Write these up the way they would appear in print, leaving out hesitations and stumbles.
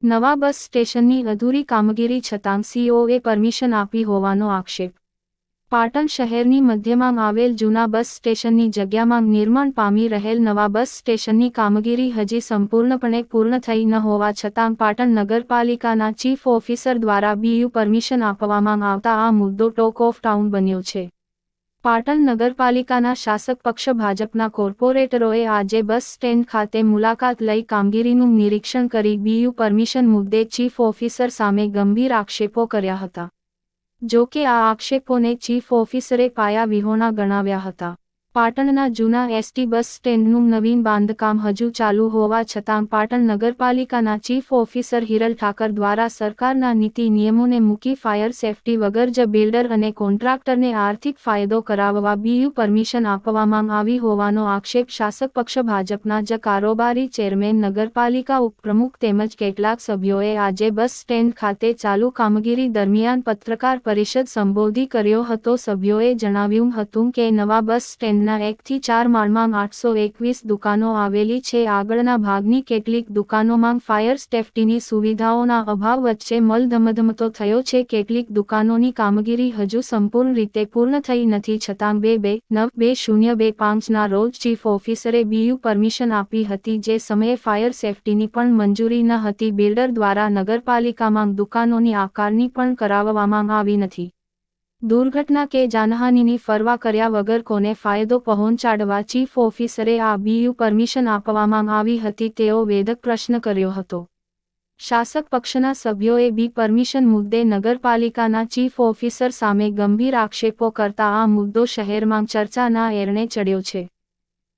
નવા બસ સ્ટેશનની અધૂરી કામગીરી છતાં સીઓએ પરમિશન આપી હોવાનો આક્ષેપ। પાટણ શહેરની મધ્યમાં આવેલ જૂના બસ સ્ટેશનની જગ્યામાં નિર્માણ પામી રહેલ નવા બસ સ્ટેશનની કામગીરી હજી સંપૂર્ણપણે પૂર્ણ થઈ ન હોવા છતાં પાટણ નગરપાલિકાના ચીફ ઓફિસર દ્વારા બીયુ પરમિશન આપવામાં આવતા આ મુદ્દો ટોક ઓફ ટાઉન બન્યો છે। પાટણ નગરપાલિકાના શાસક પક્ષ ભાજપના કોર્પોરેટરોએ આજે બસ સ્ટેન્ડ ખાતે મુલાકાત લઈ કામગીરીનું નિરીક્ષણ કરી બીયુ પરમિશન મુદ્દે ચીફ ઓફિસર સામે ગંભીર આક્ષેપો કર્યા હતા। જો કે આ આક્ષેપોને ચીફ ઓફિસરે પાયા વિહોણા ગણાવ્યા હતા। પાટણના જૂના એસટી બસ સ્ટેન્ડનું નવીન બાંધકામ હજુ ચાલુ હોવા છતાં પાટણ નગરપાલિકાના ચીફ ઓફિસર હિરલ ઠાકર દ્વારા સરકારના નીતિ નિયમોને મૂકી ફાયર સેફટી વગર જ બિલ્ડર અને કોન્ટ્રાક્ટરને આર્થિક ફાયદો કરાવવા બીયુ પરમિશન આપવામાં આવી હોવાનો આક્ષેપ શાસક પક્ષ ભાજપના જ કારોબારી ચેરમેન નગરપાલિકા ઉપપ્રમુખ તેમજ કેટલાક સભ્યોએ આજે બસ સ્ટેન્ડ ખાતે ચાલુ કામગીરી દરમિયાન પત્રકાર પરિષદ સંબોધી કર્યો હતો। સભ્યોએ જણાવ્યું હતું કે નવા બસ સ્ટેન્ડ 1 થી 4 માળમાં 821 દુકાનો આવેલી છે। આગળના ભાગની કેટલીક દુકાનોમાં ફાયર સેફટીની સુવિધાઓના અભાવ વચ્ચે મલધમધમતો થયો છે। કેટલીક દુકાનોની કામગીરી હજુ સંપૂર્ણ રીતે પૂર્ણ થઈ નથી છતાં 2/9/2025ના રોજ ચીફ ઓફિસરે બીયુ પરમિશન આપી હતી જે સમયે ફાયર સેફટીની પણ મંજૂરી ન હતી। બિલ્ડર દ્વારા નગરપાલિકામાં દુકાનોની આકારણી પણ કરાવવામાં આવી નથી। દુર્ઘટના કે જાનહાનિની પરવા કર્યા વગર કોને ફાયદો પહોંચાડવા ચીફ ઓફિસરે આ બીયુ પરમિશન આપવામાં આવી હતી તેવો વેધક પ્રશ્ન કર્યો હતો। શાસક પક્ષના સભ્યોએ બી પરમિશન મુદ્દે નગરપાલિકાના ચીફ ઓફિસર સામે ગંભીર આક્ષેપો કરતા આ મુદ્દો શહેરમાં ચર્ચાના એરણે ચડ્યો છે।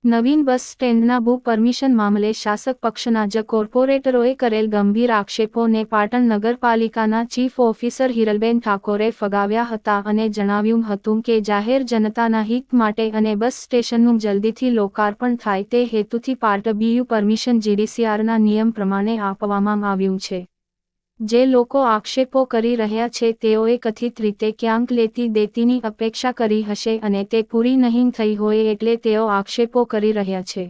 નવીન બસ સ્ટેન્ડના બુ પરમિશન મામલે શાસક પક્ષના જ કોર્પોરેટરોએ કરેલ ગંભીર આક્ષેપોને પાટણ નગરપાલિકાના ચીફ ઓફિસર હિરલબેન ઠાકોરે ફગાવ્યા હતા અને જણાવ્યું હતું કે જાહેર જનતાના હિત માટે અને બસ સ્ટેશનનું જલ્દીથી લોકાર્પણ થાય તે હેતુથી પાર્ટ બીયુ પરમિશન જીડીસીઆરના નિયમ પ્રમાણે આપવામાં આવ્યું છે। જે લોકો આક્ષેપો કરી રહ્યા છે તેઓએ કથિત રીતે ક્યાંક લેતી દેતીની અપેક્ષા કરી હશે અને તે પૂરી નહીં થઈ હોય એટલે તેઓ આક્ષેપો કરી રહ્યા છે।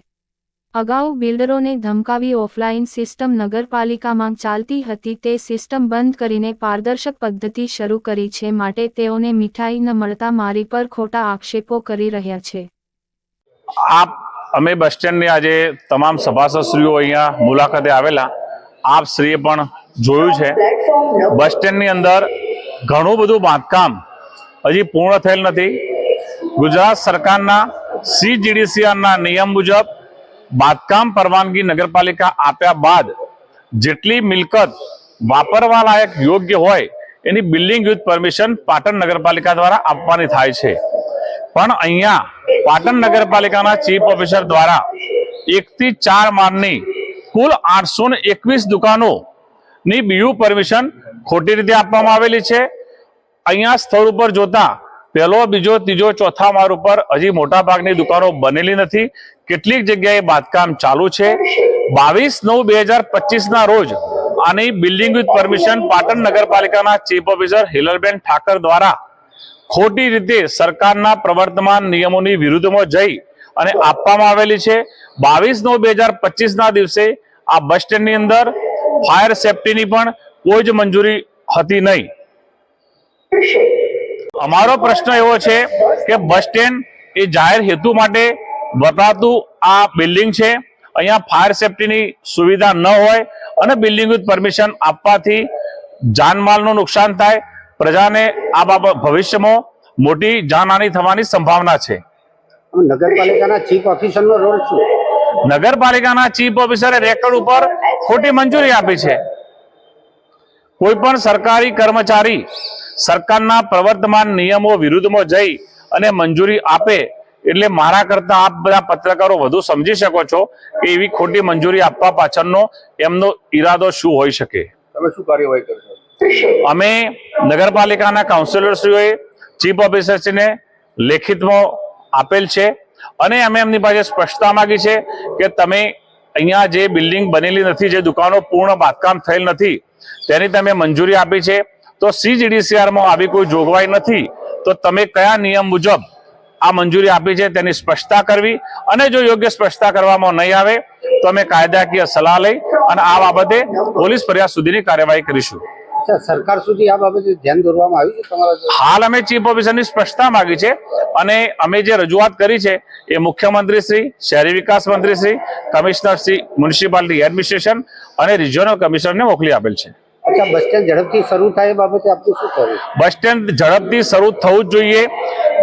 અગાઉ બિલ્ડરોને ધમકાવી ઓફલાઈન સિસ્ટમ નગરપાલિકામાં ચાલતી હતી તે સિસ્ટમ બંધ કરીને પારદર્શક પદ્ધતિ શરૂ કરી છે માટે તેઓને મીઠાઈ ન મળતા મારી પર ખોટા આક્ષેપો કરી રહ્યા છે। અમે બસ સ્ટેન્ડની આજે તમામ સભાસદશ્રીઓ અહીંયા મુલાકાતે આવેલા। આપ શ્રીએ પણ જોયું છે બસ સ્ટેન્ડની અંદર ઘણું બધું બાંધકામ હજી પૂર્ણ થયેલ નથી। ગુજરાત સરકારના સીજીડીસીઆરના નિયમ મુજબ બાંધકામ પરવાનગી નગરપાલિકા આપ્યા બાદ જેટલી મિલકત વાપરવા લાયક યોગ્ય હોય એની બિલ્ડિંગ યુઝ પરમિશન પાટણ નગરપાલિકા દ્વારા આપવાની થાય છે। પણ અહીંયા પાટણ નગરપાલિકાના ચીફ ઓફિસર દ્વારા 1 થી 4 માળની કુલ 821 દુકાનોની બીયુ પરમિશન ખોટી રીતે આપવામાં આવેલી છે। અહીંયા સ્થળ ઉપર જોતા પહેલો બીજો ત્રીજો ચોથા માળ ઉપર હજી મોટા ભાગની દુકાનો બનેલી નથી। કેટલીક જગ્યાએ બાંધકામ ચાલુ છે। 22/9/2025ના રોજ આની બિલ્ડિંગ વિથ પરમિશન પાટણ નગરપાલિકાના ચીફ ઓફિસર હિરલબેન ઠાકર દ્વારા ખોટી રીતે સરકારના પ્રવર્તમાન નિયમોની વિરુદ્ધમાં જઈ અને આપવામાં આવેલી છે। 22/9/2025ના દિવસે આ બસ સ્ટેન્ડની અંદર ફાયર સેફટીની પણ કોઈ જ મંજૂરી હતી નહીં। અમારો પ્રશ્ન એવો છે કે બસ સ્ટેન્ડ એ જાહેર હેતુ માટે વપરાતું આ બિલ્ડિંગ છે। અહીંયા ફાયર સેફટીની સુવિધા ન હોય અને બિલ્ડિંગ વિથ પરમિશન આપવાથી જાનમાલનું નુકસાન થાય, પ્રજાને આ બાબત ભવિષ્યમાં મોટી જાનહાનિ થવાની સંભાવના છે। નગરપાલિકાના ચીફ ઓફિસરનો રોલ શું? નગરપાલિકાના ચીફ ઓફિસરે રેકોર્ડ ઉપર ખોટી મંજૂરી આપી છે। કોઈ પણ સરકારી કર્મચારી સરકારના પ્રવર્તમાન નિયમો વિરુદ્ધમાં જઈ અને મંજૂરી આપે એટલે મારા કરતા આપ બધા પત્રકારો વધુ સમજી શકો છો કે એવી ખોટી મંજૂરી આપવા પાછળનો એમનો ઈરાદો શું હોઈ શકે। તમે શું કાર્યવાહી કરશો? અમે નગરપાલિકાના કાઉન્સિલરશ્રીઓએ ચીફ ઓફિસરશ્રીને લેખિતમાં આપેલ છે અને અમે એમની પાસે સ્પષ્ટતા માંગી છે કે તમે અહીંયા જે બિલ્ડિંગ બનેલી નથી, જે દુકાનો પૂર્ણ બાંધકામ થયેલ નથી તેની તમે મંજૂરી આપી છે તો સીજીડીસીઆરમાં આવી કોઈ જોગવાઈ નથી તો તમે કયા નિયમ મુજબ આ મંજૂરી આપી છે તેની સ્પષ્ટતા કરવી, અને જો યોગ્ય સ્પષ્ટતા કરવામાં નહીં આવે તો અમે કાયદાકીય સલાહ લઈ અને આ બાબતે પોલીસ ફરિયાદ સુધીની કાર્યવાહી કરીશું. સરકાર સુધી આ બાબતે ધ્યાન દોરવામાં આવ્યું છે તમારા? હાલ અમે ચીફ ઓફિસરની સ્પષ્ટતા માંગી છે અને અમે જે રજૂઆત કરી છે એ મુખ્યમંત્રી શ્રી, શહેરી વિકાસ મંત્રી Shri, commissioner Shri municipality administration અને રિજિયોનલ કમિશનરને મોકલી આપેલ છે. અચ્છા, બસ સ્ટેન્ડ ઝડપથી શરૂ થાય એ બાબતે આપનું શું કહેવું? બસ સ્ટેન્ડ ઝડપથી શરૂ થવું જ જોઈએ.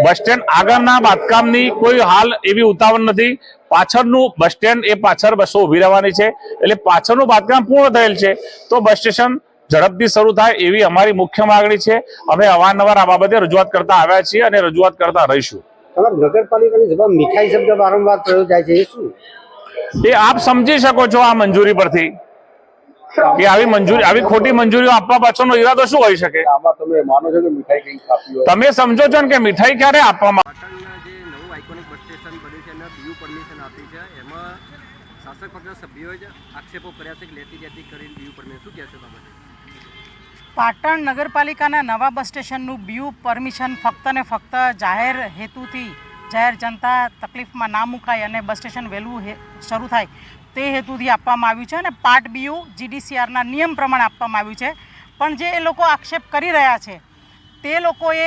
બસ સ્ટેન્ડ આગળના બાંધકામની કોઈ હાલ એવી ઉતાવળ નથી. પાછળનું બસ સ્ટેન્ડ એ પાછળ બસો ઉભી રહેવાની છે, એટલે પાછળનું બાંધકામ પૂર્ણ થયેલ છે તો બસ સ્ટેશન ઝડપથી શરૂ થાય એવી અમારી મુખ્ય માંગણી છે. અમે અવારનવાર આ બાબતે રજૂઆત કરતા આવ્યા છીએ અને રજૂઆત કરતા રહીશું. નગરપાલિકાની સભા મીઠાઈ શબ્દ વારંવાર પ્રયોગ જાય છે, એ શું? એ આપ સમજી શકો છો આ મંજૂરી પરથી કે આવી ખોટી મંજૂરીઓ આપવા પાછળનો ઈરાદો શું હોઈ શકે? આમાં તમે માનો છો કે મીઠાઈ કઈ આપી હોય? તમે સમજો છો ને કે મીઠાઈ ક્યારે આપવામાં? પાટણના જે નવું આઇકોનિક બસ સ્ટેશન બન્યું છે એને બીયુ પરમિશન આપી છે. એમાં શાસક પક્ષના સભ્યોએ જ આક્ષેપો કર્યા છે કે લેતી દેતી કરીને બીયુ પરમિશન, શું કહેશો બાબતે? પાટણ નગરપાલિકાના નવા બસ સ્ટેશનનું બીયુ પરમિશન ફક્ત ને ફક્ત જાહેર હેતુથી, જાહેર જનતા તકલીફમાં ના મુકાય અને બસ સ્ટેશન વહેલું શરૂ થાય તે હેતુથી આપવામાં આવ્યું છે અને પાર્ટ બીયુ GDCRના નિયમ પ્રમાણે આપવામાં આવ્યું છે. પણ જે એ લોકો આક્ષેપ કરી રહ્યા છે તે લોકોએ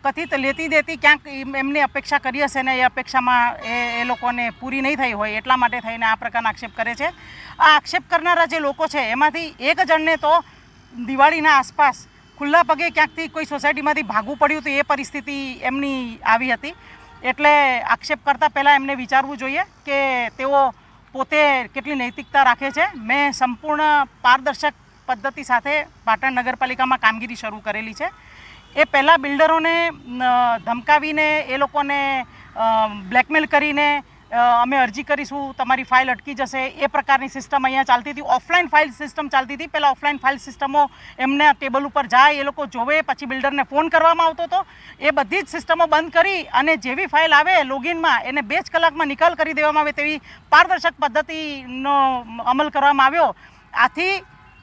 કથિત લેતી દેતી ક્યાંક એમની અપેક્ષા કરી હશે ને એ અપેક્ષામાં એ લોકોને પૂરી નહીં થઈ હોય એટલા માટે થઈને આ પ્રકારના આક્ષેપ કરે છે. આ આક્ષેપ કરનારા જે લોકો છે એમાંથી એક જણને તો દિવાળીના આસપાસ ખુલ્લા પગે ક્યાંકથી કોઈ સોસાયટીમાંથી ભાગવું પડ્યું હતું, એ પરિસ્થિતિ એમની આવી હતી. એટલે આક્ષેપ કરતાં પહેલાં એમને વિચારવું જોઈએ કે તેઓ પોતે કેટલી નૈતિકતા રાખે છે. મેં સંપૂર્ણ પારદર્શક પદ્ધતિ સાથે પાટણ નગરપાલિકામાં કામગીરી શરૂ કરેલી છે. એ પહેલાં બિલ્ડરોને ધમકાવીને એ લોકોને બ્લેકમેલ કરીને અમે અરજી કરીશું, તમારી ફાઇલ અટકી જશે, એ પ્રકારની સિસ્ટમ અહીંયા ચાલતી હતી. ઓફલાઈન ફાઇલ સિસ્ટમ ચાલતી હતી. પહેલાં ઓફલાઈન ફાઇલ સિસ્ટમો એમને ટેબલ ઉપર જાય, એ લોકો જોવે, પછી બિલ્ડરને ફોન કરવામાં આવતો હતો. એ બધી જ સિસ્ટમો બંધ કરી અને જેવી ફાઇલ આવે લોગિનમાં એને 2 જ કલાકમાં નિકાલ કરી દેવામાં આવે તેવી પારદર્શક પદ્ધતિનો અમલ કરવામાં આવ્યો. આથી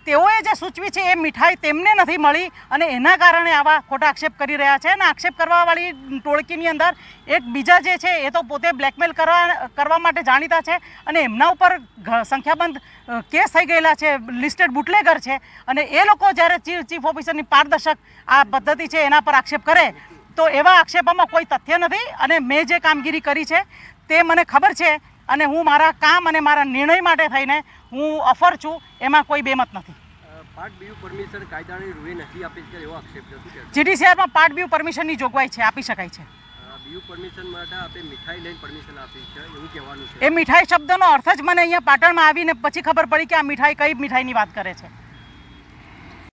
તેઓએ જે સૂચવી છે એ મીઠાઈ તેમને નથી મળી અને એના કારણે આવા ખોટા આક્ષેપ કરી રહ્યા છે. અને આક્ષેપ કરવાવાળી ટોળકીની અંદર એક બીજા જે છે એ તો પોતે બ્લેકમેલ કરવા માટે જાણીતા છે અને એમના ઉપર સંખ્યાબંધ કેસ થઈ ગયેલા છે, લિસ્ટેડ બુટલેગર છે. અને એ લોકો જ્યારે ચીફ ઓફિસરની પારદર્શક આ પદ્ધતિ છે એના પર આક્ષેપ કરે તો એવા આક્ષેપોમાં કોઈ તથ્ય નથી. અને મેં જે કામગીરી કરી છે તે મને ખબર છે અને હું મારા કામ અને મારા નિર્ણય માટે થઈને હું અફર છું, એમાં કોઈ બેમત નથી. પાર્ટ બીયુ પરમિશન કાયદાની રૂએ નથી આપી છે એવો આક્ષેપ છે, શું કહેશો? GDCRમાં પાર્ટ બીયુ પરમિશનની જોગવાઈ છે, આપી શકાય છે. બીયુ પરમિશન માટે આપણે મીઠાઈ લઈને પરમિશન આપી છે એવું કહેવાનું છે. એ મીઠાઈ શબ્દનો અર્થ જ મને અહીંયા પાટણમાં આવીને પછી ખબર પડી કે આ મીઠાઈ કઈ મીઠાઈની વાત કરે છે.